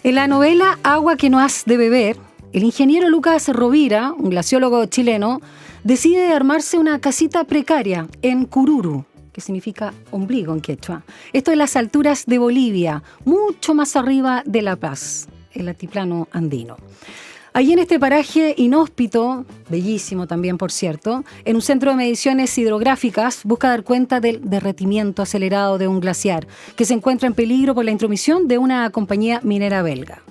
En la novela Agua que no has de beber, el ingeniero Lucas Rovira, un glaciólogo chileno, decide armarse una casita precaria en Cururu, que significa ombligo en quechua. Esto en las alturas de Bolivia, mucho más arriba de La Paz, el altiplano andino. Allí en este paraje inhóspito, bellísimo también por cierto, en un centro de mediciones hidrográficas busca dar cuenta del derretimiento acelerado de un glaciar que se encuentra en peligro por la intromisión de una compañía minera belga.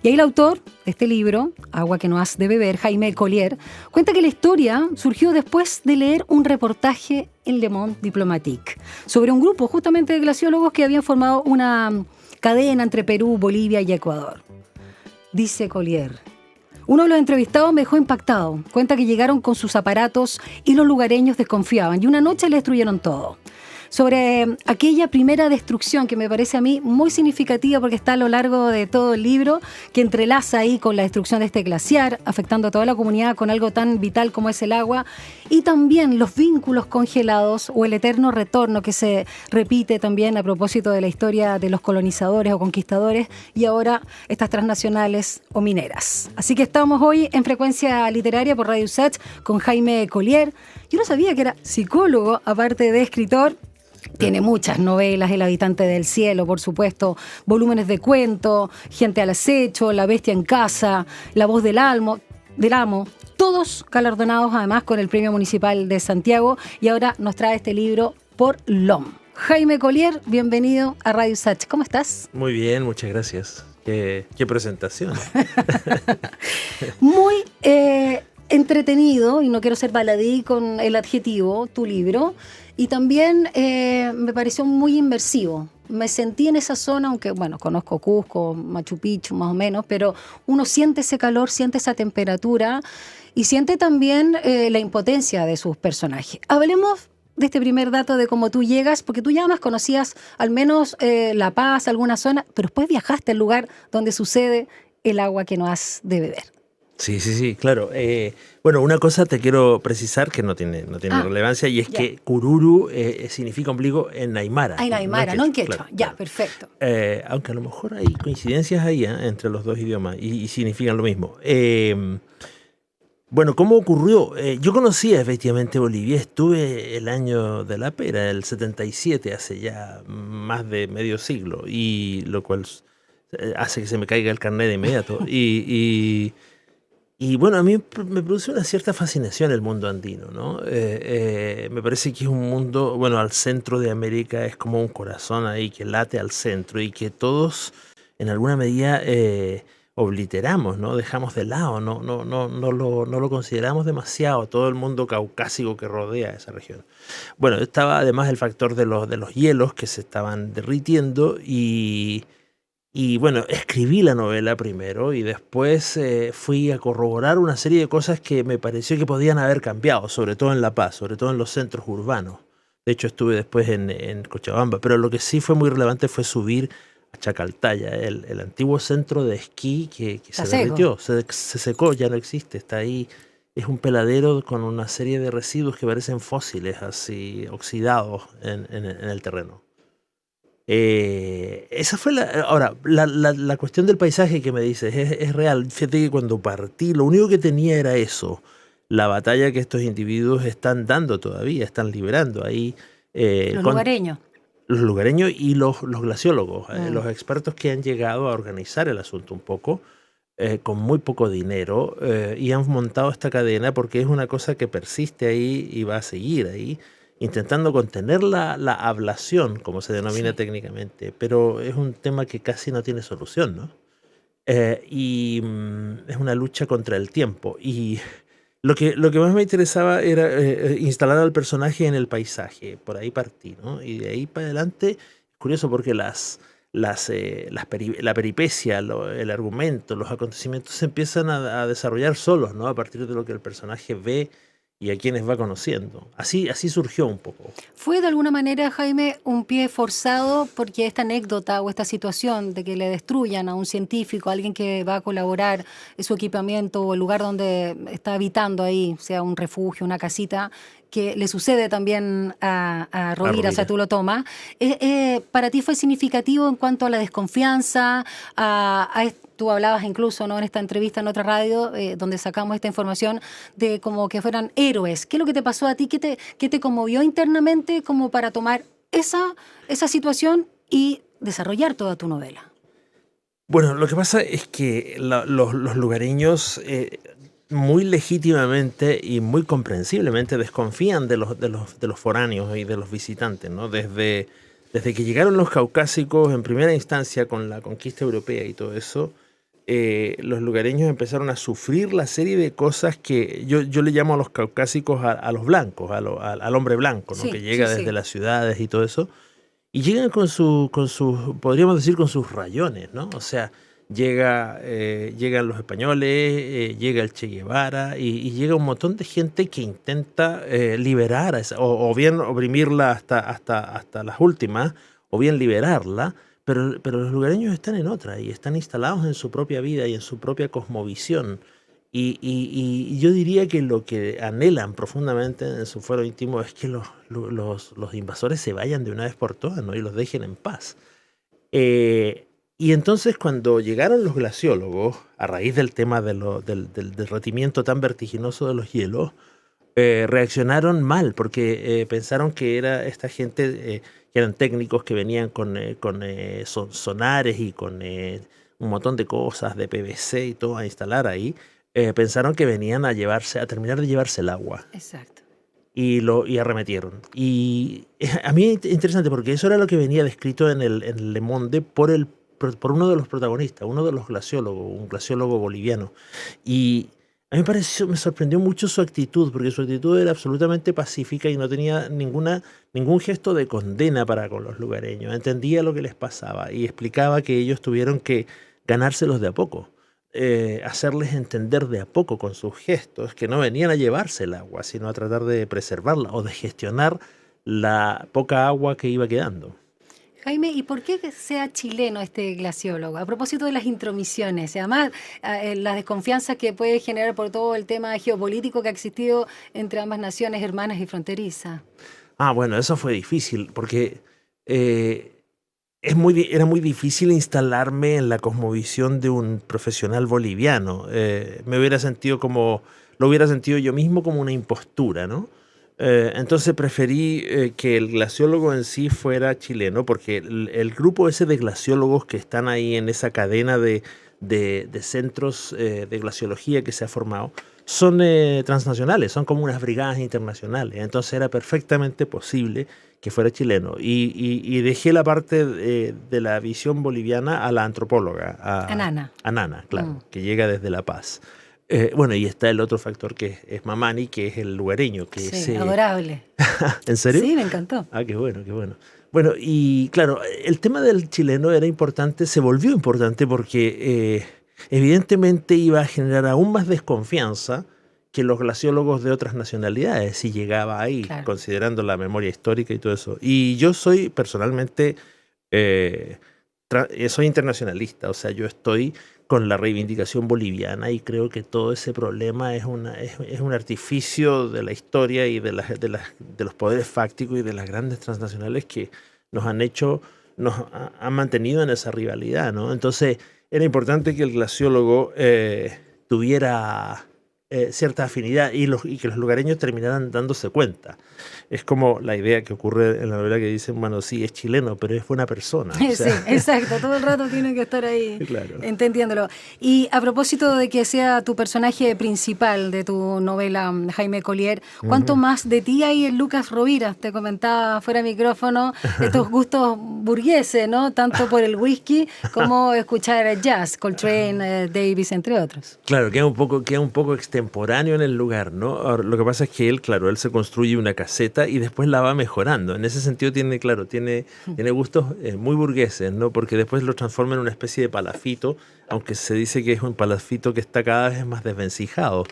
Y ahí el autor de este libro, Agua que no has de beber, Jaime Collier, cuenta que la historia surgió después de leer un reportaje en Le Monde Diplomatique sobre un grupo justamente de glaciólogos que habían formado una cadena entre Perú, Bolivia y Ecuador. Dice Collier: uno de los entrevistados me dejó impactado. Cuenta que llegaron con sus aparatos y los lugareños desconfiaban y una noche le destruyeron todo. Sobre aquella primera destrucción que me parece a mí muy significativa porque está a lo largo de todo el libro, que entrelaza ahí con la destrucción de este glaciar, afectando a toda la comunidad con algo tan vital como es el agua, y también los vínculos congelados o el eterno retorno que se repite también a propósito de la historia de los colonizadores o conquistadores y ahora estas transnacionales o mineras. Así que estamos hoy en Frecuencia Literaria por Radio USACH con Jaime Collier. Yo no sabía que era psicólogo, aparte de escritor. Tiene muchas novelas, El habitante del cielo, por supuesto, volúmenes de cuento, Gente al acecho, La bestia en casa, La voz del amo, todos galardonados además con el Premio Municipal de Santiago, y ahora nos trae este libro por LOM. Jaime Collier, bienvenido a Radio USACH. ¿Cómo estás? Muy bien, muchas gracias. Qué presentación. Muy entretenido, y no quiero ser baladí con el adjetivo, tu libro. Y también me pareció muy inmersivo. Me sentí en esa zona, aunque, bueno, conozco Cusco, Machu Picchu, más o menos, pero uno siente ese calor, siente esa temperatura y siente también la impotencia de sus personajes. Hablemos de este primer dato de cómo tú llegas, porque tú ya más conocías al menos La Paz, alguna zona, pero después viajaste al lugar donde sucede el agua que no has de beber. Sí, claro. Bueno, una cosa te quiero precisar que no tiene relevancia, y es que Cururu significa ombligo en aymara. En aymara, no en quechua. Claro, ya, claro. Perfecto. Aunque a lo mejor hay coincidencias ahí entre los dos idiomas y significan lo mismo. Bueno, ¿cómo ocurrió? Yo conocía efectivamente Bolivia, estuve el año de la pera, el 77, hace ya más de medio siglo, y lo cual hace que se me caiga el carnet de inmediato. Y bueno, a mí me produce una cierta fascinación el mundo andino, ¿no? Me parece que es un mundo, bueno, al centro de América es como un corazón ahí que late al centro y que todos en alguna medida obliteramos, ¿no? Dejamos de lado, no lo consideramos demasiado, todo el mundo caucásico que rodea esa región. Bueno, estaba además el factor de los hielos que se estaban derritiendo y bueno, escribí la novela primero y después fui a corroborar una serie de cosas que me pareció que podían haber cambiado, sobre todo en La Paz, sobre todo en los centros urbanos. De hecho, estuve después en Cochabamba, pero lo que sí fue muy relevante fue subir a Chacaltaya, el antiguo centro de esquí que se derritió, se secó, ya no existe, está ahí. Es un peladero con una serie de residuos que parecen fósiles, así oxidados en el terreno. Esa fue la cuestión del paisaje que me dices, es real. Fíjate que cuando partí lo único que tenía era eso, la batalla que estos individuos están dando todavía, están librando ahí. Los lugareños. Los lugareños y los glaciólogos, los expertos que han llegado a organizar el asunto un poco, con muy poco dinero, y han montado esta cadena porque es una cosa que persiste ahí y va a seguir ahí, intentando contener la ablación, como se denomina técnicamente, pero es un tema que casi no tiene solución, ¿no? Y es una lucha contra el tiempo. Y lo que más me interesaba era instalar al personaje en el paisaje. Por ahí partí, ¿no? Y de ahí para adelante, es curioso porque la peripecia, el argumento, los acontecimientos se empiezan a desarrollar solos, ¿no? A partir de lo que el personaje ve y a quienes va conociendo. Así surgió un poco. ¿Fue de alguna manera, Jaime, un pie forzado porque esta anécdota o esta situación de que le destruyan a un científico, a alguien que va a colaborar en su equipamiento o el lugar donde está habitando ahí, sea un refugio, una casita, que le sucede también a Rovira, o sea, tú lo tomas, ¿para ti fue significativo en cuanto a la desconfianza? Tú hablabas incluso, ¿no?, en esta entrevista en otra radio, donde sacamos esta información de como que fueran héroes. ¿Qué es lo que te pasó a ti? ¿Qué te conmovió internamente como para tomar esa situación y desarrollar toda tu novela? Bueno, lo que pasa es que los lugareños muy legítimamente y muy comprensiblemente desconfían de los foráneos y de los visitantes, ¿no? Desde que llegaron los caucásicos en primera instancia con la conquista europea y todo eso, los lugareños empezaron a sufrir la serie de cosas que yo le llamo a los caucásicos a los blancos, al hombre blanco, ¿no? Sí, Que llega sí, desde sí. las ciudades y todo eso, y llegan con sus, podríamos decir, con sus rayones, ¿no? O sea, llegan los españoles, llega el Che Guevara y llega un montón de gente que intenta liberar o bien oprimirla hasta las últimas, o bien liberarla, pero los lugareños están en otra y están instalados en su propia vida y en su propia cosmovisión. Y yo diría que lo que anhelan profundamente en su fuero íntimo es que los invasores se vayan de una vez por todas, ¿no? Y los dejen en paz. Y entonces cuando llegaron los glaciólogos, a raíz del tema del derretimiento tan vertiginoso de los hielos, reaccionaron mal porque pensaron que era esta gente, que eran técnicos que venían con sonares y con un montón de cosas de PVC y todo a instalar ahí, pensaron que venían a terminar de llevarse el agua. Exacto. Y arremetieron. Y a mí es interesante porque eso era lo que venía descrito en el Le Monde por uno de los protagonistas, uno de los glaciólogos, un glaciólogo boliviano. Y a mí me sorprendió mucho su actitud, porque su actitud era absolutamente pacífica y no tenía ningún gesto de condena para con los lugareños. Entendía lo que les pasaba y explicaba que ellos tuvieron que ganárselos de a poco. Hacerles entender de a poco con sus gestos que no venían a llevarse el agua, sino a tratar de preservarla o de gestionar la poca agua que iba quedando. Jaime, ¿y por qué que sea chileno este glaciólogo? A propósito de las intromisiones, y además la desconfianza que puede generar por todo el tema geopolítico que ha existido entre ambas naciones hermanas y fronterizas. Bueno, eso fue difícil, porque era muy difícil instalarme en la cosmovisión de un profesional boliviano. Lo hubiera sentido yo mismo como una impostura, ¿no? Entonces preferí que el glaciólogo en sí fuera chileno, porque el grupo ese de glaciólogos que están ahí en esa cadena de centros de glaciología que se ha formado son transnacionales, son como unas brigadas internacionales. Entonces era perfectamente posible que fuera chileno. Y dejé la parte de la visión boliviana a la antropóloga, a Nana, claro, que llega desde La Paz. Bueno, y está el otro factor que es Mamani, que es el lugareño. Sí, adorable. ¿En serio? Sí, me encantó. Qué bueno, qué bueno. Bueno, y claro, el tema del chileno era importante, se volvió importante porque evidentemente iba a generar aún más desconfianza que los glaciólogos de otras nacionalidades si llegaba ahí, claro, considerando la memoria histórica y todo eso. Y yo soy personalmente, soy internacionalista, o sea, yo estoy con la reivindicación boliviana y creo que todo ese problema es un artificio de la historia y de los poderes fácticos y de las grandes transnacionales que nos han mantenido en esa rivalidad, ¿no? Entonces era importante que el glaciólogo tuviera cierta afinidad y que los lugareños terminaran dándose cuenta. Es como la idea que ocurre en la novela que dicen, bueno, sí, es chileno, pero es buena persona. O sea. Sí, exacto, todo el rato tiene que estar ahí, claro, entendiéndolo. Y a propósito de que sea tu personaje principal de tu novela, Jaime Collier, ¿cuánto más de ti hay en Lucas Rovira? Te comentaba fuera de micrófono estos gustos burgueses, ¿no? Tanto por el whisky como escuchar jazz, Coltrane, Davis, entre otros. Claro, queda un poco extemporáneo en el lugar, ¿no? Ahora, lo que pasa es que él se construye una caseta y después la va mejorando. En ese sentido tiene gustos muy burgueses, ¿no? Porque después lo transforma en una especie de palafito, aunque se dice que es un palafito que está cada vez más desvencijado.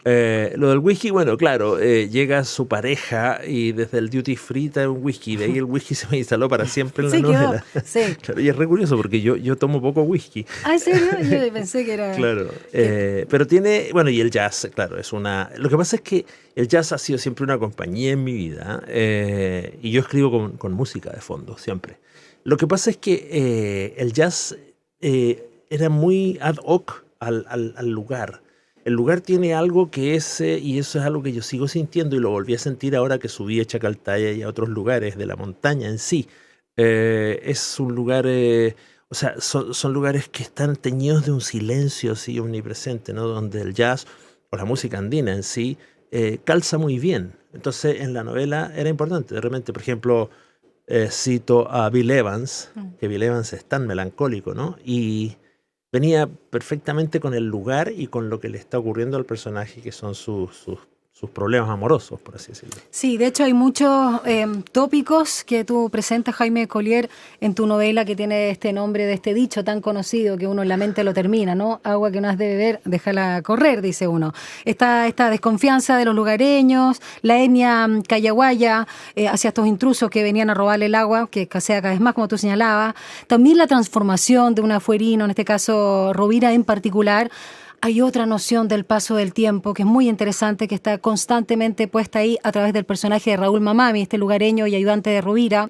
Lo del whisky, bueno, claro, llega su pareja y desde el duty free trae un whisky, de ahí el whisky se me instaló para siempre en la Sí, quedó. novela. Sí. Claro, y es re curioso porque yo tomo poco whisky. ¿En serio? Yo pensé que era... Claro, pero tiene, bueno, y el jazz, claro, es una... Lo que pasa es que el jazz ha sido siempre una compañía en mi vida y yo escribo con música de fondo, siempre. Lo que pasa es que el jazz era muy ad hoc al lugar. El lugar tiene algo que es, y eso es algo que yo sigo sintiendo y lo volví a sentir ahora que subí a Chacaltaya y a otros lugares de la montaña en sí. Es un lugar, o sea, son lugares que están teñidos de un silencio así omnipresente, ¿no? Donde el jazz o la música andina en sí calza muy bien. Entonces en la novela era importante. De repente, por ejemplo, cito a Bill Evans, que Bill Evans es tan melancólico, ¿no? Y venía perfectamente con el lugar y con lo que le está ocurriendo al personaje, que son sus problemas amorosos, por así decirlo. Sí, de hecho hay muchos tópicos que tú presentas, Jaime Collier, en tu novela, que tiene este nombre de este dicho tan conocido que uno en la mente lo termina, ¿no? Agua que no has de beber, déjala correr, dice uno. Esta desconfianza de los lugareños, la etnia callaguaya hacia estos intrusos que venían a robarle el agua, que escasea cada vez más, como tú señalabas. También la transformación de un afuerino, en este caso Rovira en particular. Hay otra noción del paso del tiempo que es muy interesante, que está constantemente puesta ahí a través del personaje de Raúl Mamami, este lugareño y ayudante de Rovira.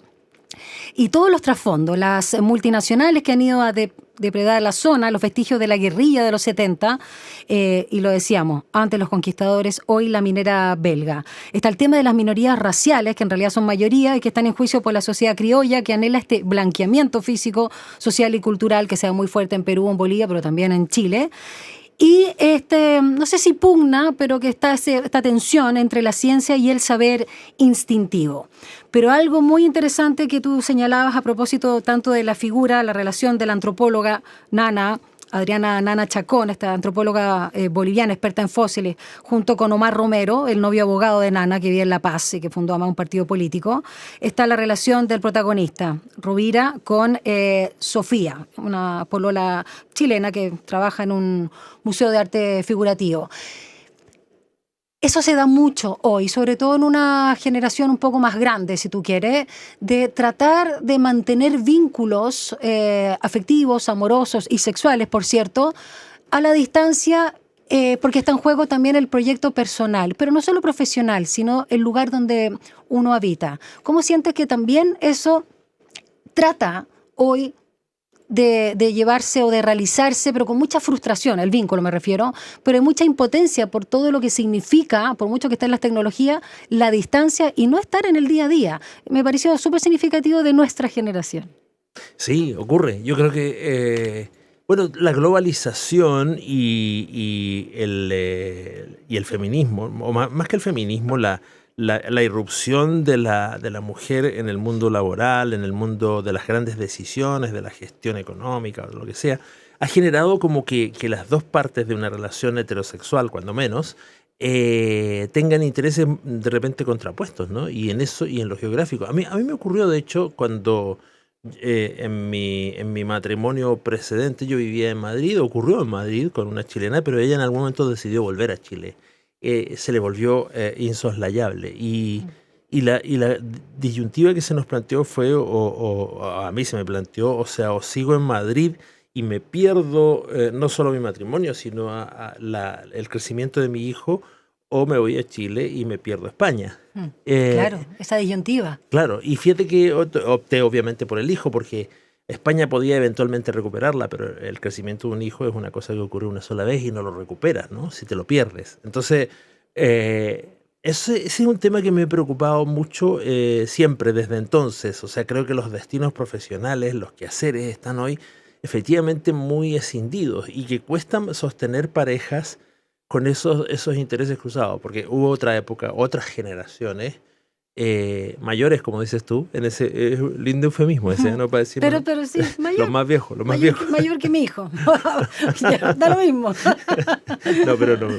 Y todos los trasfondos, las multinacionales que han ido a depredar la zona, los vestigios de la guerrilla de los 70, y lo decíamos, antes los conquistadores, hoy la minera belga. Está el tema de las minorías raciales, que en realidad son mayoría y que están en juicio por la sociedad criolla, que anhela este blanqueamiento físico, social y cultural que sea muy fuerte en Perú, en Bolivia, pero también en Chile. Y no sé si pugna, pero que está esta tensión entre la ciencia y el saber instintivo. Pero algo muy interesante que tú señalabas a propósito tanto de la figura, la relación de la antropóloga Adriana Nana Chacón, esta antropóloga boliviana experta en fósiles, junto con Omar Romero, el novio abogado de Nana, que vive en La Paz y que fundó además un partido político, está la relación del protagonista, Rovira, con Sofía, una polola chilena que trabaja en un museo de arte figurativo. Eso se da mucho hoy, sobre todo en una generación un poco más grande, si tú quieres, de tratar de mantener vínculos afectivos, amorosos y sexuales, por cierto, a la distancia, porque está en juego también el proyecto personal, pero no solo profesional, sino el lugar donde uno habita. ¿Cómo sientes que también eso trata hoy de llevarse o de realizarse, pero con mucha frustración, el vínculo me refiero, pero hay mucha impotencia por todo lo que significa, por mucho que esté en las tecnologías, la distancia y no estar en el día a día? Me pareció súper significativo de nuestra generación. Sí, ocurre. Yo creo que, bueno, la globalización y el feminismo, o más que el feminismo, la irrupción de la mujer en el mundo laboral, en el mundo de las grandes decisiones, de la gestión económica, o lo que sea, ha generado como que las dos partes de una relación heterosexual, cuando menos, tengan intereses de repente contrapuestos, ¿no? Y en eso y en lo geográfico. A mí me ocurrió, de hecho, cuando en mi matrimonio precedente yo vivía en Madrid, ocurrió en Madrid con una chilena, pero ella en algún momento decidió volver a Chile. Se le volvió insoslayable. Y la disyuntiva que se nos planteó fue, o a mí se me planteó, o sea, o sigo en Madrid y me pierdo no solo mi matrimonio, sino el crecimiento de mi hijo, o me voy a Chile y me pierdo España. Claro, esa disyuntiva. Claro, y fíjate que opté obviamente por el hijo, porque España podía eventualmente recuperarla, pero el crecimiento de un hijo es una cosa que ocurre una sola vez y no lo recuperas, ¿no? Si te lo pierdes. Entonces, ese es un tema que me ha preocupado mucho siempre desde entonces. O sea, creo que los destinos profesionales, los quehaceres están hoy efectivamente muy escindidos y que cuesta sostener parejas con esos intereses cruzados, porque hubo otra época, otras generaciones mayores, como dices tú, en ese lindo eufemismo ese, ¿no? Para decir pero sí, mayor. Los más viejos, los más viejos. Mayor que mi hijo. Ya, da lo mismo. No, pero no,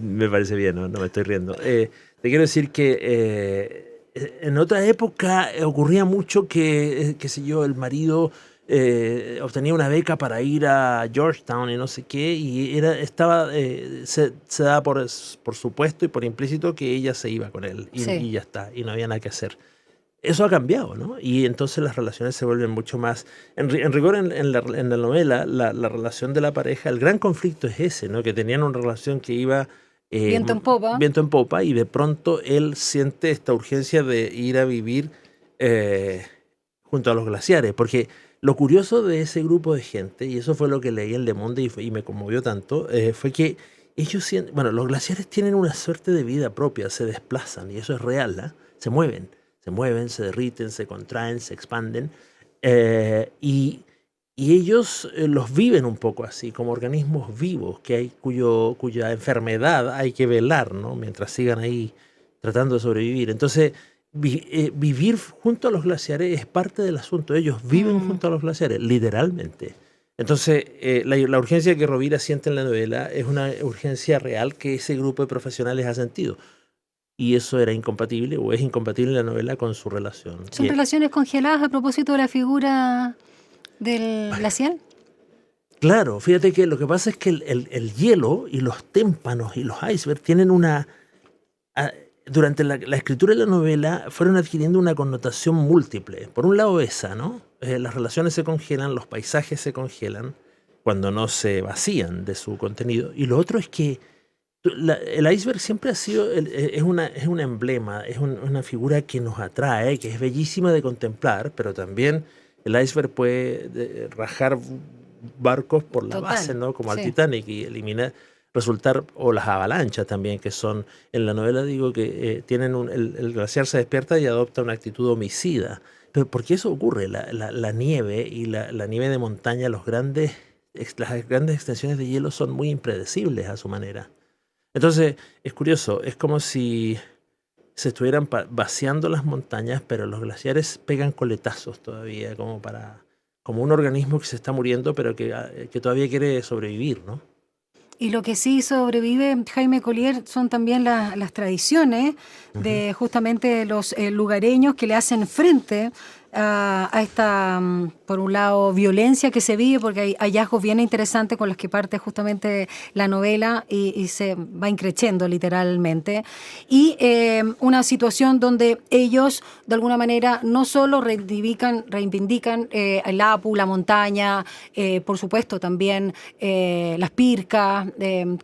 me parece bien, no me estoy riendo. Te quiero decir que en otra época ocurría mucho que, qué sé yo, el marido obtenía una beca para ir a Georgetown y no sé qué, y se daba por supuesto y por implícito que ella se iba con él, y ya está, y no había nada que hacer. Eso ha cambiado, ¿no? Y entonces las relaciones se vuelven mucho más... En rigor, en la novela, la relación de la pareja, el gran conflicto es ese, ¿no? Que tenían una relación que iba... viento en popa. Viento en popa, y de pronto él siente esta urgencia de ir a vivir junto a los glaciares, porque lo curioso de ese grupo de gente, y eso fue lo que leí en Le Monde y me conmovió tanto, fue que ellos sienten... Bueno, los glaciares tienen una suerte de vida propia, se desplazan, y eso es real, ¿eh? Se mueven, se derriten, se contraen, se expanden, y ellos los viven un poco así, como organismos vivos cuya enfermedad hay que velar, ¿no? Mientras sigan ahí tratando de sobrevivir. Entonces, vivir junto a los glaciares es parte del asunto. Ellos viven junto a los glaciares, literalmente. Entonces, la urgencia que Rovira siente en la novela es una urgencia real que ese grupo de profesionales ha sentido. Y eso era incompatible, o es incompatible en la novela con su relación. ¿Son relaciones congeladas a propósito de la figura del glacial? Claro, fíjate que lo que pasa es que el hielo y los témpanos y los icebergs tienen durante la escritura de la novela fueron adquiriendo una connotación múltiple. Por un lado esa, ¿no? Las relaciones se congelan, los paisajes se congelan cuando no se vacían de su contenido. Y lo otro es que el iceberg siempre ha sido, es un emblema, es una figura que nos atrae, que es bellísima de contemplar, pero también el iceberg puede rajar barcos por la base, ¿no? Como al Titanic, y resultar, o las avalanchas también, que son, en la novela digo que tienen el glaciar se despierta y adopta una actitud homicida. Pero ¿por qué eso ocurre? La nieve y la nieve de montaña, las grandes extensiones de hielo son muy impredecibles a su manera. Entonces, es curioso, es como si se estuvieran vaciando las montañas, pero los glaciares pegan coletazos todavía, como un organismo que se está muriendo, pero que todavía quiere sobrevivir, ¿no? Y lo que sí sobrevive, Jaime Collier, son también las tradiciones de justamente los lugareños que le hacen frente a esta, por un lado, violencia que se vive, porque hay hallazgos bien interesantes con los que parte justamente la novela y se va increciendo literalmente. Y una situación donde ellos, de alguna manera, no solo reivindican el Apu, la montaña, por supuesto también las pircas,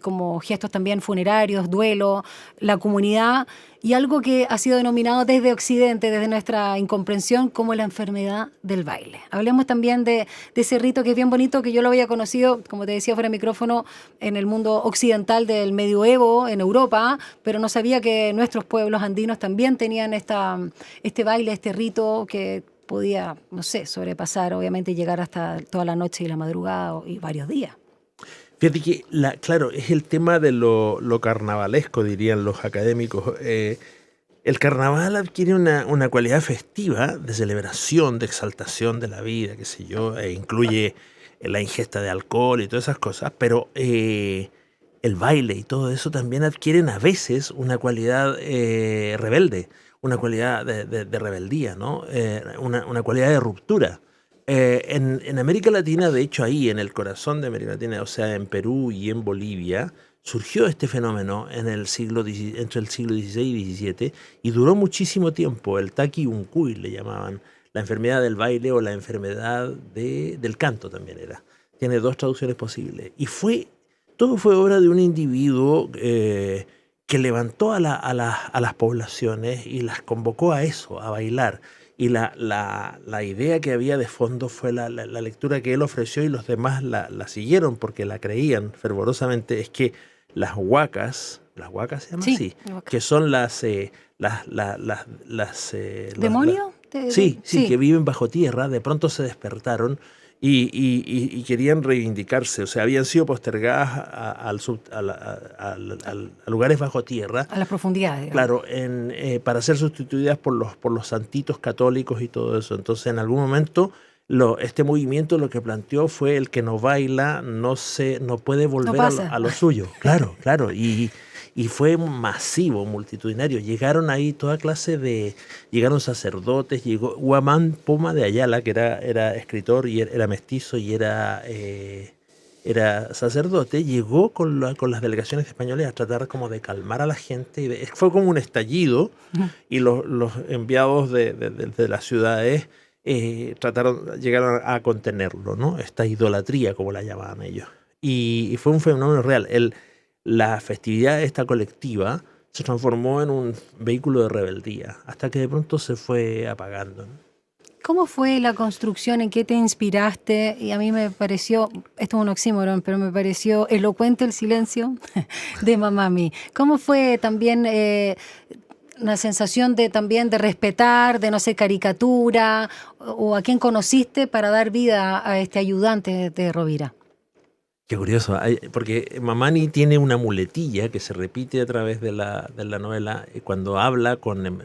como gestos también funerarios, duelo, la comunidad, y algo que ha sido denominado desde Occidente, desde nuestra incomprensión, como la enfermedad del baile. Hablemos también de ese rito que es bien bonito, que yo lo había conocido, como te decía fuera de micrófono, en el mundo occidental del medioevo, en Europa, pero no sabía que nuestros pueblos andinos también tenían este baile, este rito que podía, no sé, sobrepasar, obviamente llegar hasta toda la noche y la madrugada y varios días. Fíjate que, claro, es el tema de lo carnavalesco, dirían los académicos. El carnaval adquiere una cualidad festiva, de celebración, de exaltación de la vida, qué sé yo, incluye la ingesta de alcohol y todas esas cosas, pero el baile y todo eso también adquieren a veces una cualidad rebelde, una cualidad de rebeldía, ¿no? Una cualidad de ruptura. En América Latina, de hecho ahí en el corazón de América Latina, o sea en Perú y en Bolivia, surgió este fenómeno entre el siglo XVI y XVII y duró muchísimo tiempo. El taqui uncuy le llamaban, la enfermedad del baile o la enfermedad del canto también era. Tiene dos traducciones posibles. Y todo fue obra de un individuo que levantó a las poblaciones y las convocó a eso, a bailar. Y la idea que había de fondo fue la lectura que él ofreció, y los demás la siguieron porque la creían fervorosamente, es que las huacas se llaman así, que son ¿Demonios? Sí, que viven bajo tierra, de pronto se despertaron y querían reivindicarse, o sea, habían sido postergadas a lugares bajo tierra. A las profundidades. Claro, para ser sustituidas por los santitos católicos y todo eso. Entonces, en algún momento, este movimiento lo que planteó fue: el que no baila no puede volver a lo suyo. Claro. y fue masivo, multitudinario. Llegaron ahí toda clase llegaron sacerdotes, llegó Huamán Poma de Ayala, que era escritor y era mestizo y era sacerdote, llegó con las delegaciones españolas a tratar como de calmar a la gente. Fue como un estallido y los enviados de las ciudades llegaron a contenerlo, ¿no? Esta idolatría, como la llamaban ellos. Y fue un fenómeno real. La festividad esta colectiva se transformó en un vehículo de rebeldía, hasta que de pronto se fue apagando, ¿no? ¿Cómo fue la construcción? ¿En qué te inspiraste? Y a mí me pareció, esto es un oxímoron, pero me pareció elocuente el silencio de Mamami. ¿Cómo fue también una sensación también de respetar, de no ser caricatura? ¿O a quién conociste para dar vida a este ayudante de Rovira? Qué curioso, porque Mamani tiene una muletilla que se repite a través de la novela cuando habla con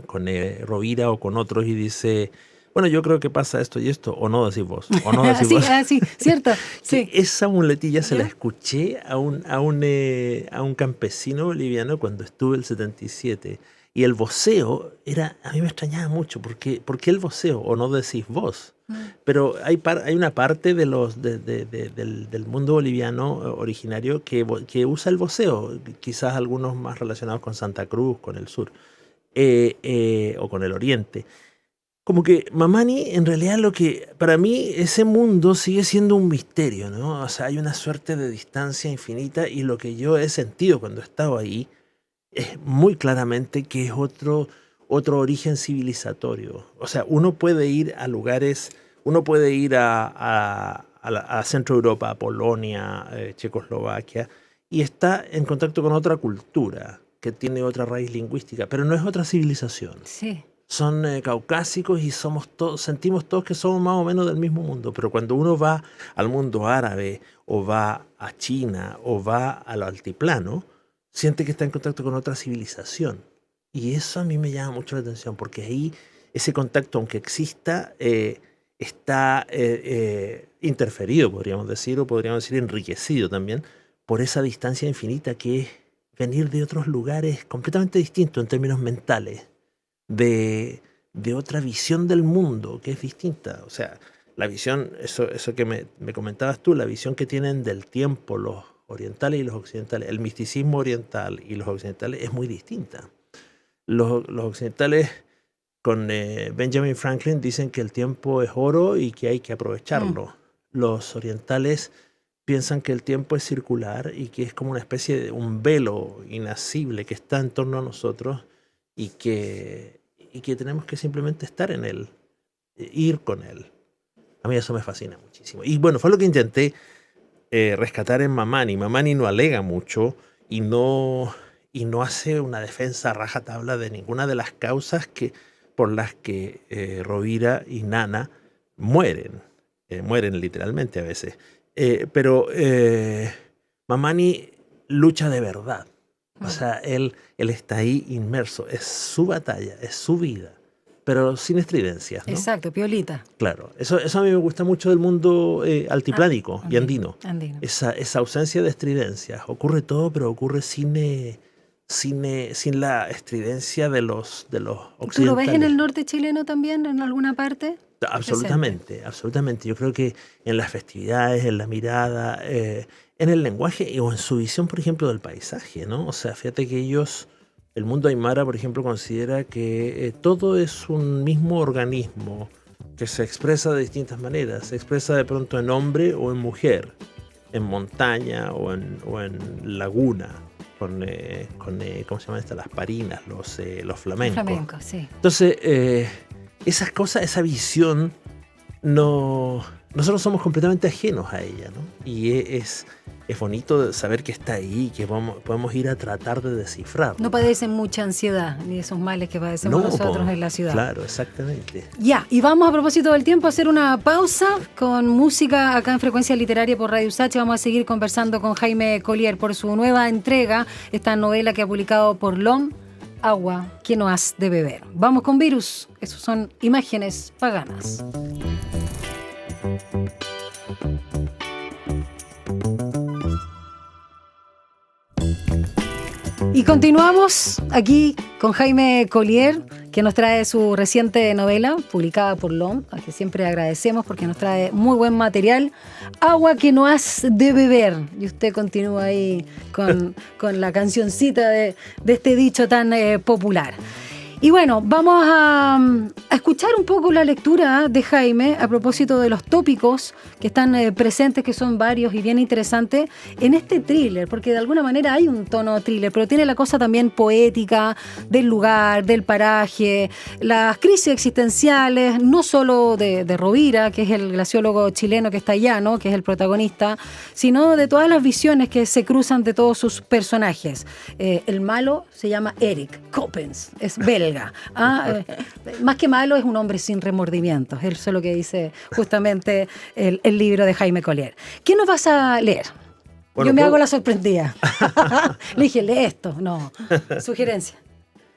Rovira o con otros y dice... Bueno, yo creo que pasa esto y esto, o no decís vos, o no decís vos. Sí, cierto. Sí. Esa muletilla se la escuché a un campesino boliviano cuando estuve el 77. Y el voceo a mí me extrañaba mucho, ¿por qué el voceo, o no decís vos? Pero hay una parte del mundo boliviano originario que usa el voceo, quizás algunos más relacionados con Santa Cruz, con el sur, o con el oriente. Como que Mamani, en realidad, para mí, ese mundo sigue siendo un misterio, ¿no? O sea, hay una suerte de distancia infinita y lo que yo he sentido cuando he estado ahí es muy claramente que es otro origen civilizatorio. O sea, uno puede ir a lugares, uno puede ir a Centro Europa, a Polonia, Checoslovaquia, y está en contacto con otra cultura que tiene otra raíz lingüística, pero no es otra civilización. Sí. Son caucásicos y sentimos todos que somos más o menos del mismo mundo, pero cuando uno va al mundo árabe o va a China o va al altiplano, siente que está en contacto con otra civilización. Y eso a mí me llama mucho la atención, porque ahí ese contacto, aunque exista, está interferido, podríamos decir, o podríamos decir enriquecido también, por esa distancia infinita que es venir de otros lugares completamente distintos en términos mentales. De otra visión del mundo que es distinta. O sea, la visión, eso que me comentabas tú, la visión que tienen del tiempo los orientales y los occidentales, el misticismo oriental y los occidentales es muy distinta. Los occidentales con Benjamin Franklin dicen que el tiempo es oro y que hay que aprovecharlo. Los orientales piensan que el tiempo es circular y que es como una especie de un velo inacible que está en torno a nosotros y que tenemos que simplemente estar en él, ir con él. A mí eso me fascina muchísimo. Y bueno, fue lo que intenté rescatar en Mamani. Mamani no alega mucho y no hace una defensa rajatabla de ninguna de las causas por las que Rovira y Nana mueren. Mueren literalmente a veces. Pero Mamani lucha de verdad. O sea, él está ahí inmerso. Es su batalla, es su vida, pero sin estridencias, ¿no? Exacto, piolita. Claro, eso a mí me gusta mucho del mundo altiplánico y andino. Esa ausencia de estridencias. Ocurre todo, pero ocurre sin la estridencia de los occidentales. ¿Tú lo ves en el norte chileno también, en alguna parte? Absolutamente, absolutamente. Yo creo que en las festividades, en la mirada, en el lenguaje o en su visión, por ejemplo, del paisaje, ¿no? O sea, fíjate que el mundo aymara, por ejemplo, considera que todo es un mismo organismo que se expresa de distintas maneras. Se expresa de pronto en hombre o en mujer, en montaña o en laguna, con ¿cómo se llaman estas? Las parinas, los flamencos. Flamencos, sí. Entonces, esas cosas, esa visión, nosotros somos completamente ajenos a ella, ¿no? Y es bonito saber que está ahí, que podemos ir a tratar de descifrarlo. No padecen mucha ansiedad, ni esos males que padecemos nosotros en la ciudad. Claro, exactamente. Ya, y vamos a propósito del tiempo a hacer una pausa con música acá en Frecuencia Literaria por Radio USACH. Vamos a seguir conversando con Jaime Collier por su nueva entrega, esta novela que ha publicado por LOM, Agua que no has de beber. Vamos con Virus, esos son Imágenes Paganas. Y continuamos aquí con Jaime Collier, que nos trae su reciente novela, publicada por LOM, a que siempre agradecemos porque nos trae muy buen material. Agua que no has de beber. Y usted continúa ahí con la cancioncita de este dicho tan popular. Y bueno, vamos a escuchar un poco la lectura de Jaime a propósito de los tópicos que están presentes, que son varios y bien interesantes, en este thriller, porque de alguna manera hay un tono thriller, pero tiene la cosa también poética del lugar, del paraje, las crisis existenciales, no solo de Rovira, que es el glaciólogo chileno que está allá, ¿no?, que es el protagonista, sino de todas las visiones que se cruzan de todos sus personajes. El malo se llama Eric Coppens, es belga. Más que malo, es un hombre sin remordimientos. Eso es lo que dice justamente el libro de Jaime Collier. ¿Qué nos vas a leer? Bueno, yo me hago la sorprendida. Le dije, lee esto. No, sugerencia.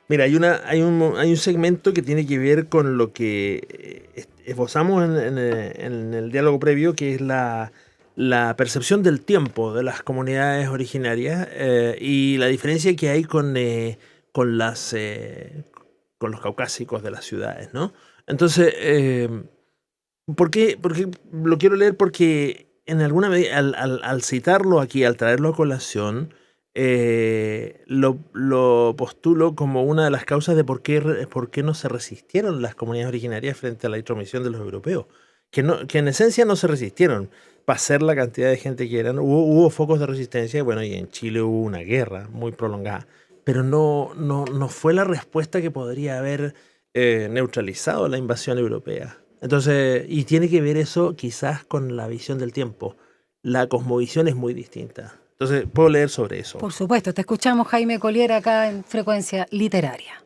Mira, hay un segmento que tiene que ver con lo que esbozamos en el diálogo previo, que es la percepción del tiempo de las comunidades originarias y la diferencia que hay con los caucásicos de las ciudades, ¿no? Entonces, ¿por qué lo quiero leer? Porque en alguna medida, al citarlo aquí, al traerlo a colación, lo postulo como una de las causas de por qué no se resistieron las comunidades originarias frente a la intromisión de los europeos. Que en esencia no se resistieron. Para ser la cantidad de gente que eran, hubo focos de resistencia, bueno, y en Chile hubo una guerra muy prolongada, pero no fue la respuesta que podría haber neutralizado la invasión europea. Entonces, y tiene que ver eso quizás con la visión del tiempo. La cosmovisión es muy distinta. Entonces, puedo leer sobre eso. Por supuesto, te escuchamos, Jaime Collier, acá en Frecuencia Literaria.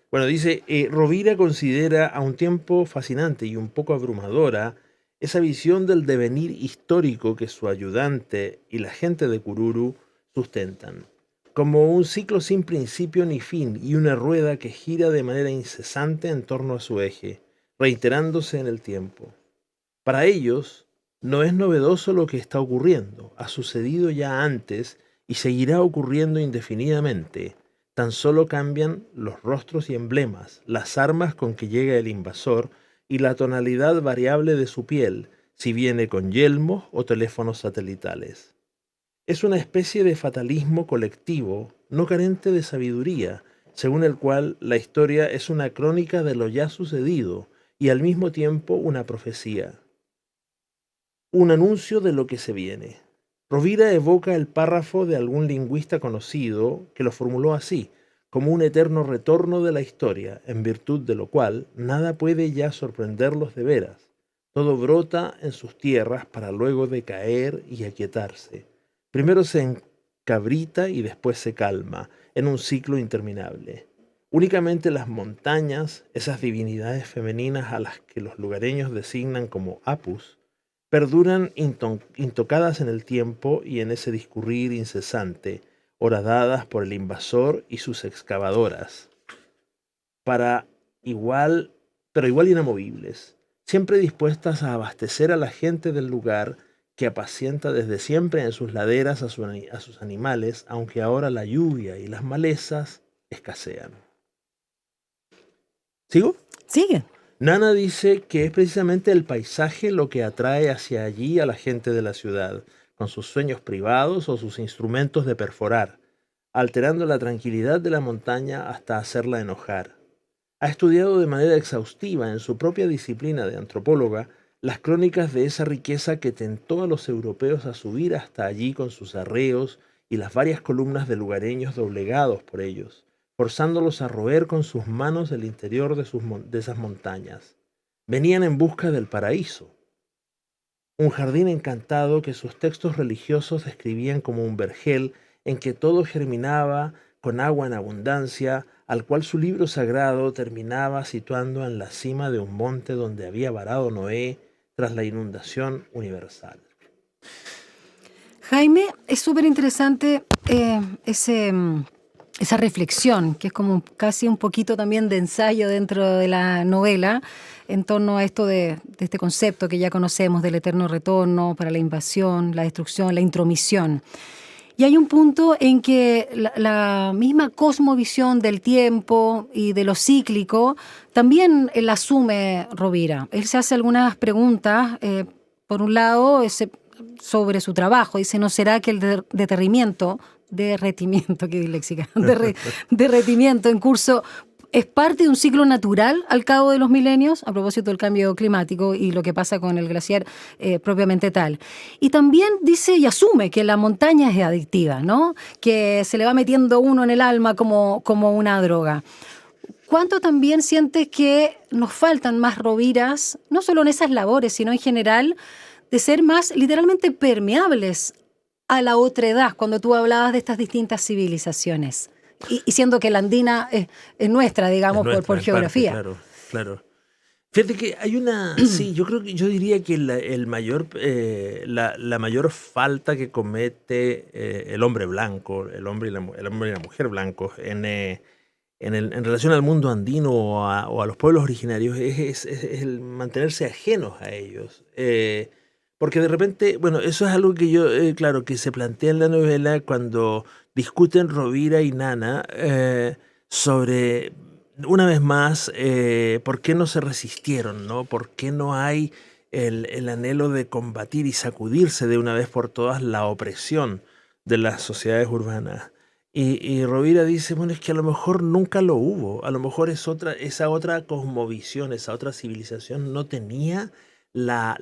Bueno, dice, Rovira considera a un tiempo fascinante y un poco abrumadora esa visión del devenir histórico que su ayudante y la gente de Kururu sustentan, como un ciclo sin principio ni fin y una rueda que gira de manera incesante en torno a su eje, reiterándose en el tiempo. Para ellos, no es novedoso lo que está ocurriendo, ha sucedido ya antes y seguirá ocurriendo indefinidamente. Tan solo cambian los rostros y emblemas, las armas con que llega el invasor y la tonalidad variable de su piel, si viene con yelmos o teléfonos satelitales. Es una especie de fatalismo colectivo, no carente de sabiduría, según el cual la historia es una crónica de lo ya sucedido y al mismo tiempo una profecía, un anuncio de lo que se viene. Rovira evoca el párrafo de algún lingüista conocido que lo formuló así, como un eterno retorno de la historia, en virtud de lo cual nada puede ya sorprenderlos de veras. Todo brota en sus tierras para luego decaer y aquietarse. Primero se encabrita y después se calma, en un ciclo interminable. Únicamente las montañas, esas divinidades femeninas a las que los lugareños designan como apus, perduran intocadas en el tiempo y en ese discurrir incesante, horadadas por el invasor y sus excavadoras, pero igual inamovibles, siempre dispuestas a abastecer a la gente del lugar que apacienta desde siempre en sus laderas a sus animales, aunque ahora la lluvia y las malezas escasean. ¿Sigo? Sigue. Nana dice que es precisamente el paisaje lo que atrae hacia allí a la gente de la ciudad, con sus sueños privados o sus instrumentos de perforar, alterando la tranquilidad de la montaña hasta hacerla enojar. Ha estudiado de manera exhaustiva en su propia disciplina de antropóloga las crónicas de esa riqueza que tentó a los europeos a subir hasta allí con sus arreos y las varias columnas de lugareños doblegados por ellos, forzándolos a roer con sus manos el interior de esas montañas. Venían en busca del paraíso, un jardín encantado que sus textos religiosos describían como un vergel en que todo germinaba con agua en abundancia, al cual su libro sagrado terminaba situando en la cima de un monte donde había varado Noé tras la inundación universal. Jaime, es súper interesante esa reflexión, que es como casi un poquito también de ensayo dentro de la novela, en torno a esto de este concepto que ya conocemos del eterno retorno para la invasión, la destrucción, la intromisión. Y hay un punto en que la misma cosmovisión del tiempo y de lo cíclico también la asume Rovira. Él se hace algunas preguntas, por un lado, sobre su trabajo. Dice, ¿no será que el derretimiento en curso es parte de un ciclo natural al cabo de los milenios, a propósito del cambio climático y lo que pasa con el glaciar propiamente tal? Y también dice y asume que la montaña es adictiva, ¿no? Que se le va metiendo uno en el alma como una droga. ¿Cuánto también sientes que nos faltan más Roviras, no solo en esas labores, sino en general, de ser más literalmente permeables a la otredad, cuando tú hablabas de estas distintas civilizaciones? Y siendo que la andina es nuestra, digamos, por geografía. Parte, claro. Fíjate que hay una... Sí, yo diría que la mayor falta que comete el hombre blanco, el hombre y la mujer blancos en relación al mundo andino o a los pueblos originarios es el mantenerse ajenos a ellos. Porque de repente, bueno, eso es algo que claro, que se plantea en la novela cuando discuten Rovira y Nana sobre, una vez más, por qué no se resistieron, ¿no? ¿Por qué no hay el anhelo de combatir y sacudirse de una vez por todas la opresión de las sociedades urbanas? Y Rovira dice, bueno, es que a lo mejor nunca lo hubo, a lo mejor esa otra cosmovisión, esa otra civilización no tenía la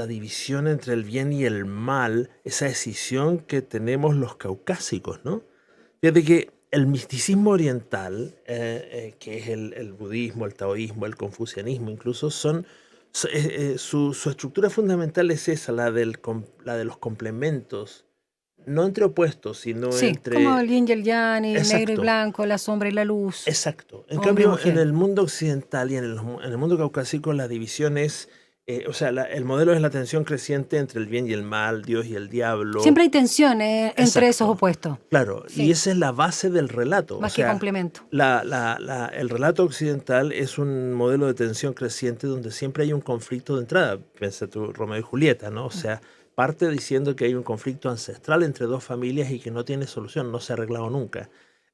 división entre el bien y el mal, esa decisión que tenemos los caucásicos, ¿no? Fíjate que el misticismo oriental, que es el budismo, el taoísmo, el confucianismo, incluso su estructura fundamental es esa, la de los complementos, no entre opuestos, sino entre... como el yin y el yang, el negro y blanco, la sombra y la luz. Exacto. En cambio, en el mundo occidental y en el mundo caucásico, la división es... el modelo es la tensión creciente entre el bien y el mal, Dios y el diablo. Siempre hay tensión entre esos opuestos. Claro, sí. Y esa es la base del relato. Más que complemento. El relato occidental es un modelo de tensión creciente donde siempre hay un conflicto de entrada. Piensa tú, Romeo y Julieta, ¿no? O sea, parte diciendo que hay un conflicto ancestral entre dos familias y que no tiene solución, no se ha arreglado nunca.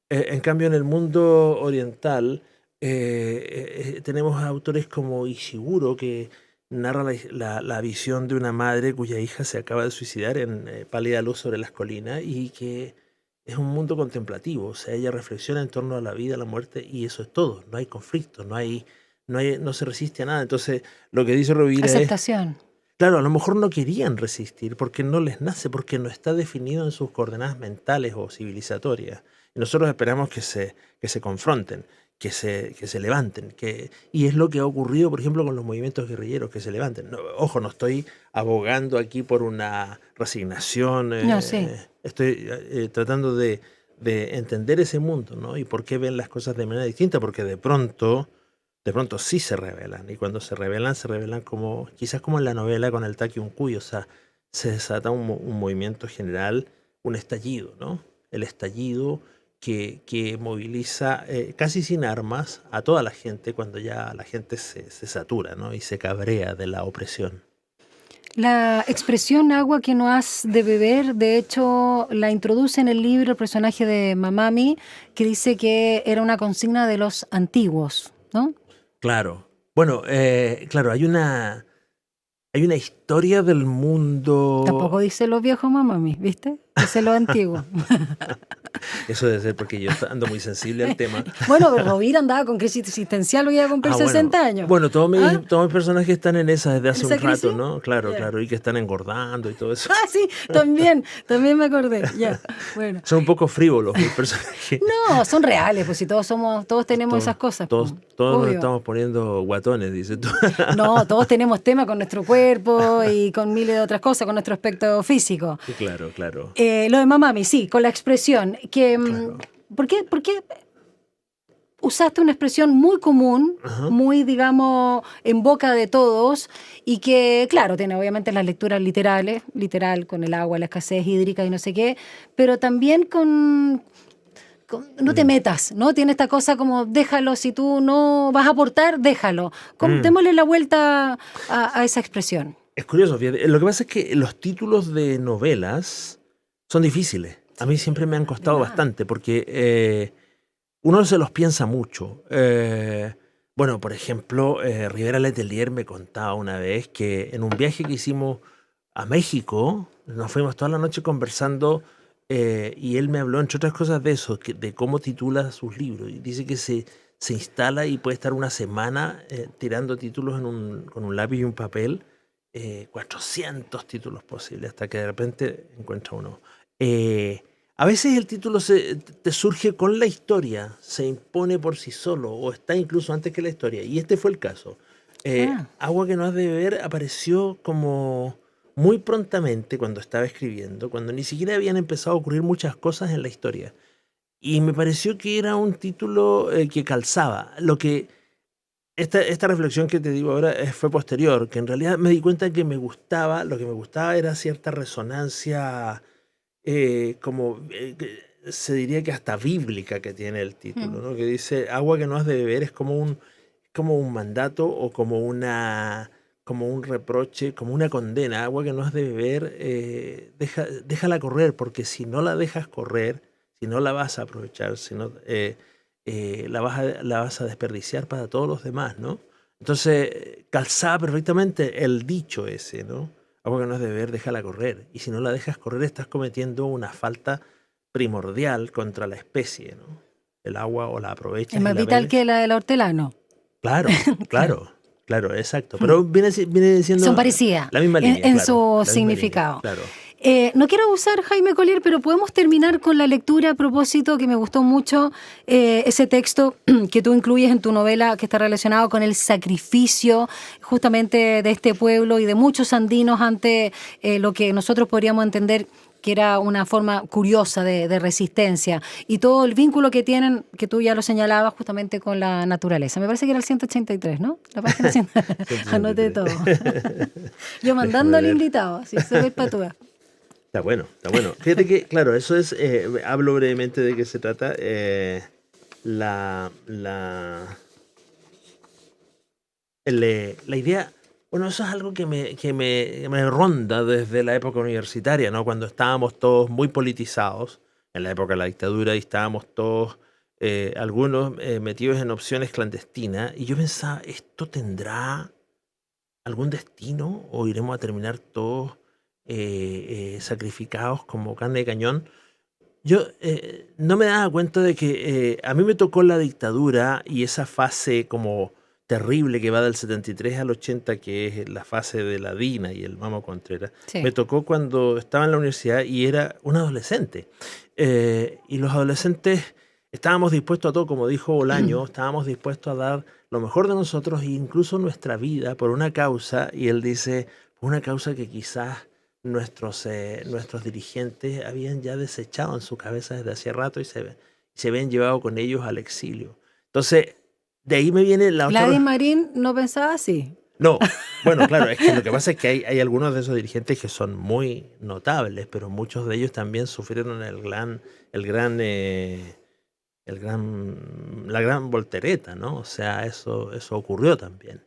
En cambio, en el mundo oriental tenemos autores como Ishiguro que narra la visión de una madre cuya hija se acaba de suicidar en pálida luz sobre las colinas y que es un mundo contemplativo. O sea, ella reflexiona en torno a la vida, la muerte y eso es todo. No hay conflicto, no se resiste a nada. Entonces, lo que dice Rovira aceptación. Claro, a lo mejor no querían resistir porque no les nace, porque no está definido en sus coordenadas mentales o civilizatorias. Y nosotros esperamos que se confronten, que se levanten. Y es lo que ha ocurrido, por ejemplo, con los movimientos guerrilleros, que se levanten. No, ojo, no estoy abogando aquí por una resignación. No, sí. Estoy tratando de entender ese mundo, ¿no? Y por qué ven las cosas de manera distinta, porque de pronto sí se rebelan, y cuando se rebelan como, quizás como en la novela con el Taki Uncuy, o sea, se desata un movimiento general, un estallido, ¿no? El estallido que moviliza casi sin armas a toda la gente cuando ya la gente se satura, ¿no? Y se cabrea de la opresión. La expresión agua que no has de beber, de hecho, la introduce en el libro el personaje de Mamami, que dice que era una consigna de los antiguos, ¿no? Claro. Bueno, claro, hay una historia del mundo... Tampoco dice los viejos Mamami, ¿viste? Dice lo antiguo. Eso debe ser porque yo ando muy sensible al tema. Bueno, pero Rovira andaba con crisis existencial, voy a cumplir 60 años. Bueno, todos mis personajes están en esa desde hace un rato, ¿no? Claro, claro, y que están engordando y todo eso. Sí, también me acordé, ya, bueno. Son un poco frívolos mis personajes. No, son reales, pues si todos tenemos esas cosas. Todos nos estamos poniendo guatones, dices tú. No, todos tenemos tema con nuestro cuerpo y con miles de otras cosas, con nuestro aspecto físico. Sí, claro. Lo de Mamami, sí, con la expresión que... Claro. ¿Por qué usaste una expresión muy común, muy, digamos, en boca de todos y que, claro, tiene obviamente las lecturas literal con el agua, la escasez hídrica y no sé qué, pero también con no te metas, ¿no? Tiene esta cosa como déjalo, si tú no vas a aportar, déjalo. Démosle la vuelta a esa expresión. Es curioso, fíjate. Lo que pasa es que los títulos de novelas son difíciles. A mí siempre me han costado bastante porque uno se los piensa mucho. Bueno, por ejemplo, Rivera Letelier me contaba una vez que en un viaje que hicimos a México, nos fuimos toda la noche conversando y él me habló, entre otras cosas, de eso, de cómo titula sus libros. Y dice que se instala y puede estar una semana tirando títulos con un lápiz y un papel, 400 títulos posibles, hasta que de repente encuentra uno. A veces el título te surge con la historia, se impone por sí solo o está incluso antes que la historia. Y este fue el caso. Agua que no has de beber apareció como muy prontamente cuando estaba escribiendo, cuando ni siquiera habían empezado a ocurrir muchas cosas en la historia. Y me pareció que era un título que calzaba. Esta reflexión que te digo ahora fue posterior, que en realidad me di cuenta que lo que me gustaba era cierta resonancia se diría que hasta bíblica que tiene el título, ¿no? Que dice, agua que no has de beber es como un mandato o como un reproche, como una condena. Agua que no has de beber, déjala correr, porque si no la dejas correr, si no la vas a aprovechar, si no, la vas a desperdiciar para todos los demás, ¿no? Entonces, calzaba perfectamente el dicho ese, ¿no? Agua que no has de beber, déjala correr. Y si no la dejas correr, estás cometiendo una falta primordial contra la especie, ¿no? El agua o la aprovechas. Es más vital que la del hortelano. Claro, claro, exacto. Pero viene siendo son parecidas la misma línea, en su significado. Claro. No quiero abusar, Jaime Collier, pero podemos terminar con la lectura a propósito, que me gustó mucho, ese texto que tú incluyes en tu novela, que está relacionado con el sacrificio justamente de este pueblo y de muchos andinos ante lo que nosotros podríamos entender que era una forma curiosa de resistencia, y todo el vínculo que tienen, que tú ya lo señalabas, justamente con la naturaleza. Me parece que era el 183, ¿no? La página 100. Anoté todo. Yo mandando al invitado, así se ve patúa. Está bueno. Fíjate que, claro, eso es, hablo brevemente de qué se trata. La idea, bueno, eso es algo que me ronda desde la época universitaria, ¿no? Cuando estábamos todos muy politizados, en la época de la dictadura, y estábamos todos, algunos metidos en opciones clandestinas, y yo pensaba, ¿esto tendrá algún destino o iremos a terminar todos sacrificados como carne de cañón? Yo no me daba cuenta de que a mí me tocó la dictadura y esa fase como terrible que va del 73 al 80, que es la fase de la Dina y el Mamo Contreras. Sí. Me tocó cuando estaba en la universidad y era un adolescente. Y los adolescentes estábamos dispuestos a todo, como dijo Bolaño, estábamos dispuestos a dar lo mejor de nosotros e incluso nuestra vida por una causa, y él dice, por una causa que quizás nuestros dirigentes habían ya desechado en su cabeza desde hace rato y se habían llevado con ellos al exilio. Entonces, de ahí me viene la otra... Gladys Marín no pensaba así. No, bueno, claro, es que lo que pasa es que hay algunos de esos dirigentes que son muy notables, pero muchos de ellos también sufrieron la gran voltereta, ¿no? O sea, eso ocurrió también.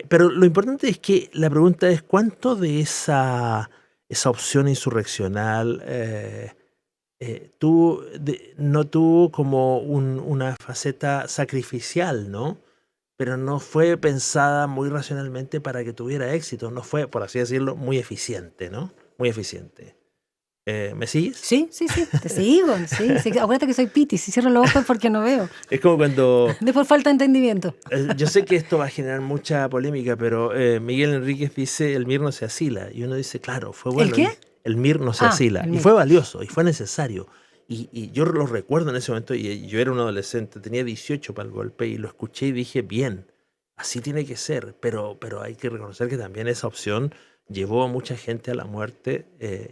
Pero lo importante es que la pregunta es, ¿cuánto de esa opción insurreccional no tuvo como una faceta sacrificial, ¿no? Pero no fue pensada muy racionalmente para que tuviera éxito, no fue, por así decirlo, muy eficiente, ¿no? Muy eficiente. ¿Me sigues? Sí, te sigo. Sí. Acuérdate que soy piti, si cierro los ojos es porque no veo. Es como cuando... Después falta entendimiento. Yo sé que esto va a generar mucha polémica, pero Miguel Enríquez dice, el MIR no se asila. Y uno dice, claro, fue bueno. ¿El qué? El MIR no se asila. Y fue valioso, y fue necesario. Y yo lo recuerdo en ese momento, y yo era un adolescente, tenía 18 para el golpe, y lo escuché y dije, bien, así tiene que ser. Pero hay que reconocer que también esa opción llevó a mucha gente a la muerte,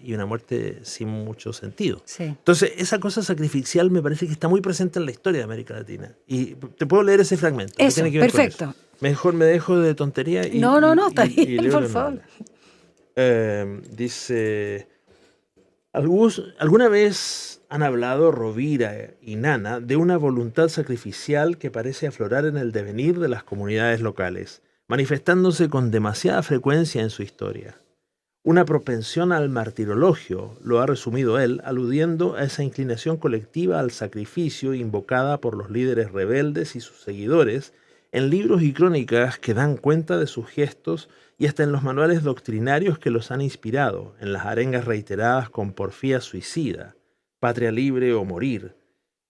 y una muerte sin mucho sentido. Sí. Entonces, esa cosa sacrificial me parece que está muy presente en la historia de América Latina. Y te puedo leer ese fragmento. Eso, tiene que ver perfecto. con eso. Mejor me dejo de tontería y... No, está bien, por favor. Dice... ¿Alguna vez han hablado Rovira y Nana de una voluntad sacrificial que parece aflorar en el devenir de las comunidades locales, manifestándose con demasiada frecuencia en su historia? Una propensión al martirologio, lo ha resumido él, aludiendo a esa inclinación colectiva al sacrificio invocada por los líderes rebeldes y sus seguidores en libros y crónicas que dan cuenta de sus gestos y hasta en los manuales doctrinarios que los han inspirado, en las arengas reiteradas con porfía suicida, patria libre o morir,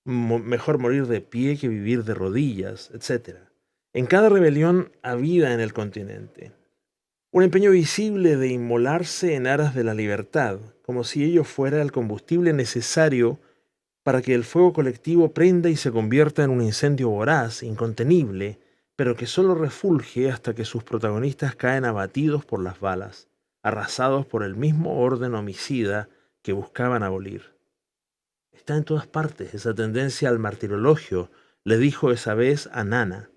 mejor morir de pie que vivir de rodillas, etc. En cada rebelión habida en el continente. Un empeño visible de inmolarse en aras de la libertad, como si ello fuera el combustible necesario para que el fuego colectivo prenda y se convierta en un incendio voraz, incontenible, pero que solo refulge hasta que sus protagonistas caen abatidos por las balas, arrasados por el mismo orden homicida que buscaban abolir. Está en todas partes esa tendencia al martirologio, le dijo esa vez a Nana,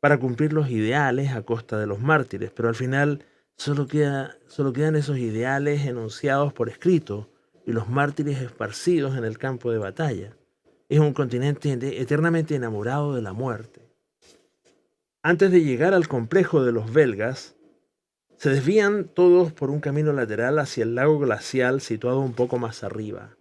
para cumplir los ideales a costa de los mártires, pero al final solo quedan esos ideales enunciados por escrito y los mártires esparcidos en el campo de batalla. Es un continente eternamente enamorado de la muerte. Antes de llegar al complejo de los belgas, se desvían todos por un camino lateral hacia el lago glacial situado un poco más arriba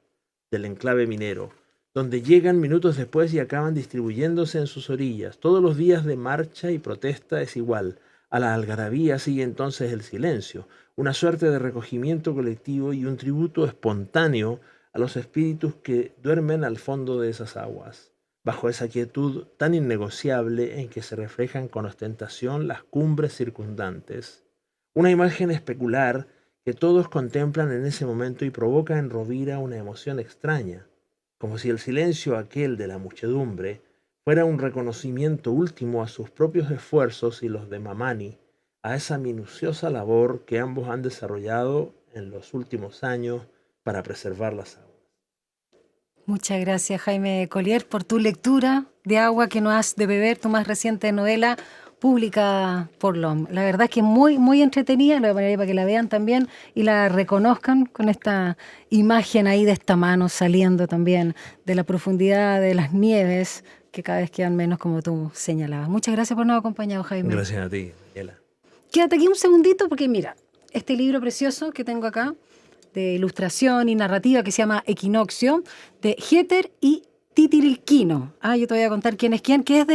del enclave minero, donde llegan minutos después y acaban distribuyéndose en sus orillas. Todos los días de marcha y protesta es igual. A la algarabía sigue entonces el silencio, una suerte de recogimiento colectivo y un tributo espontáneo a los espíritus que duermen al fondo de esas aguas, bajo esa quietud tan innegociable en que se reflejan con ostentación las cumbres circundantes. Una imagen especular que todos contemplan en ese momento y provoca en Rovira una emoción extraña, como si el silencio aquel de la muchedumbre fuera un reconocimiento último a sus propios esfuerzos y los de Mamani, a esa minuciosa labor que ambos han desarrollado en los últimos años para preservar las aguas. Muchas gracias, Jaime Collier, por tu lectura de Agua que no has de beber, tu más reciente novela publicada por LOM. La verdad es que es muy, muy entretenida, lo voy a poner para que la vean también y la reconozcan con esta imagen ahí de esta mano saliendo también de la profundidad de las nieves, que cada vez quedan menos, como tú señalabas. Muchas gracias por habernos acompañado, Jaime. Gracias a ti, Daniela. Quédate aquí un segundito porque mira, este libro precioso que tengo acá, de ilustración y narrativa, que se llama Equinoccio, de Jeter y Titirilquino. Yo te voy a contar quién es quién, que es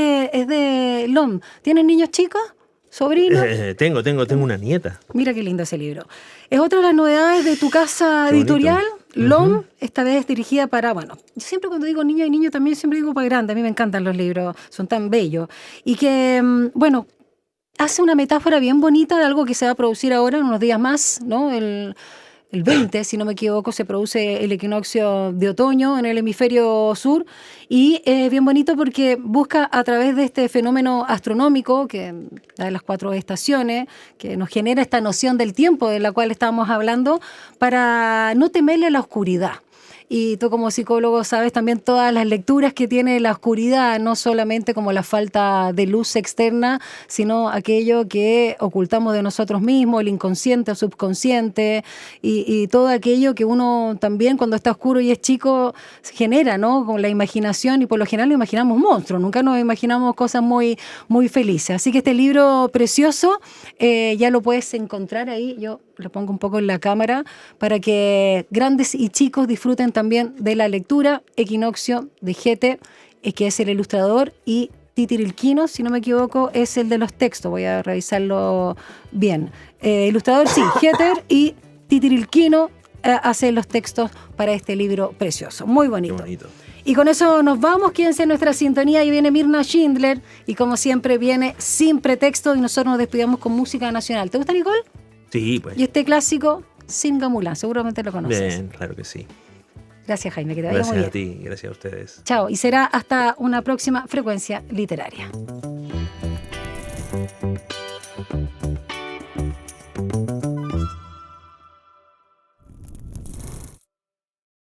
de LOM. ¿Tienes niños chicos? ¿Sobrinos? Tengo una nieta. Mira qué lindo ese libro. Es otra de las novedades de tu casa editorial, LOM, esta vez dirigida para, bueno, yo siempre cuando digo niño y niño también siempre digo para grande, a mí me encantan los libros, son tan bellos. Y que, bueno, hace una metáfora bien bonita de algo que se va a producir ahora en unos días más, ¿no? El 20, si no me equivoco, se produce el equinoccio de otoño en el hemisferio sur y es bien bonito porque busca a través de este fenómeno astronómico, que da las 4 estaciones, que nos genera esta noción del tiempo de la cual estábamos hablando, para no temerle a la oscuridad. Y tú como psicólogo sabes también todas las lecturas que tiene la oscuridad, no solamente como la falta de luz externa, sino aquello que ocultamos de nosotros mismos, el inconsciente, el subconsciente y todo aquello que uno también cuando está oscuro y es chico genera, ¿no? Con la imaginación y por lo general imaginamos monstruos, nunca nos imaginamos cosas muy, muy felices. Así que este libro precioso ya lo puedes encontrar ahí, yo lo pongo un poco en la cámara para que grandes y chicos disfruten también de la lectura. Equinoccio de Jeter, que es el ilustrador, y Titirilquino, si no me equivoco, es el de los textos. Voy a revisarlo bien. Ilustrador, sí, Jeter, y Titirilquino hace los textos para este libro precioso. Muy bonito. Qué bonito. Y con eso nos vamos, quédense en nuestra sintonía y viene Mirna Schindler y como siempre viene Sin Pretexto y nosotros nos despidamos con música nacional. ¿Te gusta, Nicole? Sí, pues. Y este clásico, Sin Gamulán, seguramente lo conoces. Bien, claro que sí. Gracias, Jaime, que te vaya muy bien. Gracias a ti, gracias a ustedes. Chao, y será hasta una próxima frecuencia literaria.